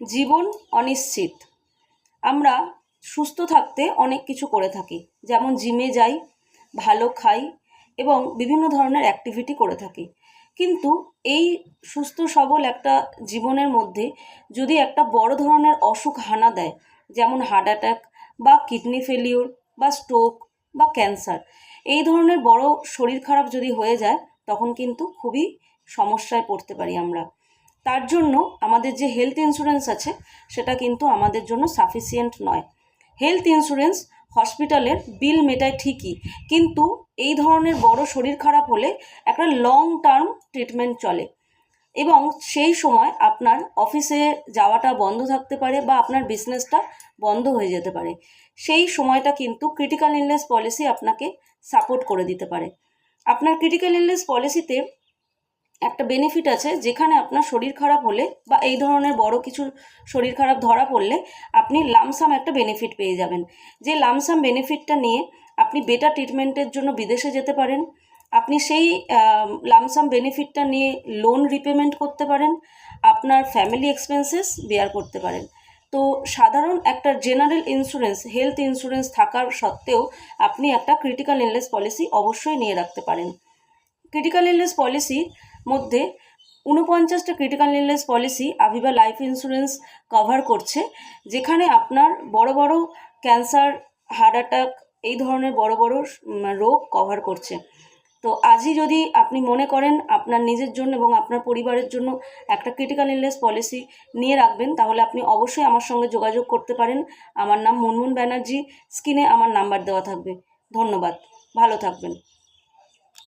জীবন অনিশ্চিত। আমরা সুস্থ থাকতে অনেক কিছু করে থাকি, যেমন জিমে যাই, ভালো খাই এবং বিভিন্ন ধরনের অ্যাক্টিভিটি করে থাকি। কিন্তু এই সুস্থ সবল একটা জীবনের মধ্যে যদি একটা বড় ধরনের অসুখ হানা দেয়, যেমন হার্ট অ্যাটাক বা কিডনি ফেলিওর বা স্ট্রোক বা ক্যান্সার, এই ধরনের বড় শরীর খারাপ যদি হয়ে যায়, তখন কিন্তু খুবই সমস্যায় পড়তে পারি আমরা। তার জন্য আমাদের যে হেলথ ইন্স্যুরেন্স আছে সেটা কিন্তু আমাদের জন্য সাফিসিয়েন্ট নয়। হেলথ ইন্স্যুরেন্স হসপিটালের বিল মেটায় ঠিকই, কিন্তু এই ধরনের বড় শরীর খারাপ হলে একটা লং টার্ম ট্রিটমেন্ট চলে এবং সেই সময় আপনার অফিসে যাওয়াটা বন্ধ থাকতে পারে বা আপনার বিজনেসটা বন্ধ হয়ে যেতে পারে। সেই সময়টা কিন্তু ক্রিটিক্যাল ইলনেস পলিসি আপনাকে সাপোর্ট করে দিতে পারে। আপনার ক্রিটিক্যাল ইলনেস পলিসিতে একটা বেনিফিট আছে, যেখানে আপনার শরীর খারাপ হলে বা এই ধরনের বড় কিছু শরীর খারাপ ধরা পড়লে আপনি লামসাম একটা বেনিফিট পেয়ে যাবেন। যে লামসাম বেনিফিটটা নিয়ে আপনি বেটার ট্রিটমেন্টের জন্য বিদেশে যেতে পারেন। আপনি সেই লামসাম বেনিফিটটা নিয়ে লোন রিপেমেন্ট করতে পারেন, আপনার ফ্যামিলি এক্সপেন্সেস বেয়ার করতে পারেন। তো সাধারণ একটা জেনারেল ইন্স্যুরেন্স, হেলথ ইন্স্যুরেন্স থাকার সত্ত্বেও আপনি একটা ক্রিটিক্যাল ইলনেস পলিসি অবশ্যই নিয়ে রাখতে পারেন। ক্রিটিক্যাল ইলনেস পলিসির মধ্যে ৪৯টা critical illness policy Aviva life insurance cover করছে, যেখানে আপনার বড় বড় ক্যান্সার, হার্ট অ্যাটাক, এই ধরনের বড় বড় রোগ কভার করছে। তো আজই যদি আপনি মনে করেন আপনার নিজের জন্য এবং আপনার পরিবারের জন্য একটা ক্রিটিক্যাল ইলনেস পলিসি নিয়ে রাখবেন, তাহলে আপনি অবশ্যই আমার সঙ্গে যোগাযোগ করতে পারেন। আমার নাম মুনমুন ব্যানার্জি, স্ক্রিনে আমার নাম্বার দেওয়া থাকবে। ধন্যবাদ, ভালো থাকবেন।